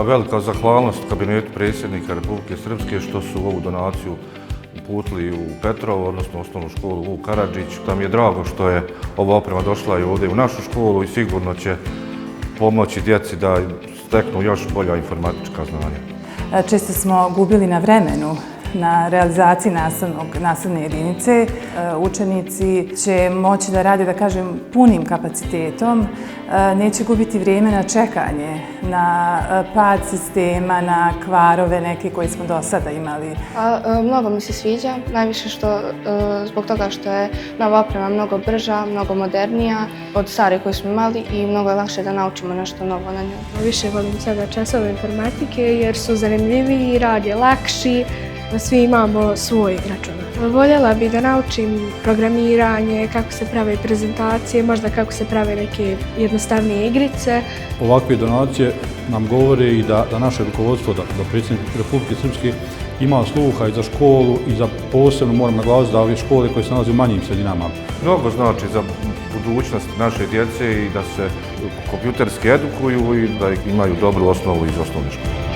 velika zahvalnost kabinetu predsjednika Republike Srpske što su ovu donaciju uputili u Petrovo, odnosno osnovnu školu Vuk Karadžić. Da mi je drago što je ova oprema došla i ovdje u našu školu i sigurno će pomoći djeci da steknu još bolja informatička znanja. Često smo gubili na vremenu na realizaciji nastavne jedinice. Učenici će moći da rade, da kažem, punim kapacitetom, neće gubiti vrijeme na čekanje, na pad sistema, na kvarove neke koje smo do sada imali. Mnogo mi se sviđa, najviše zbog toga što je nova oprema mnogo brža, mnogo modernija od stare koje smo imali i mnogo je lakše da naučimo nešto novo na njoj. Više volim sada časove informatike jer su zanimljiviji, rad je lakši. Svi imamo svoj računar. Voljela bih da naučim programiranje, kako se prave prezentacije, možda kako se prave neke jednostavnije igrice. Ovakve donacije nam govore i da naše rukovodstvo, da predsjednik Republike Srpske ima sluha i za školu i za posebno, moram naglasiti, da ove škole koje se nalaze u manjim sredinama. Mnogo znači za budućnost naše djece i da se kompjuterski edukuju i da imaju dobru osnovu iz osnovne škole.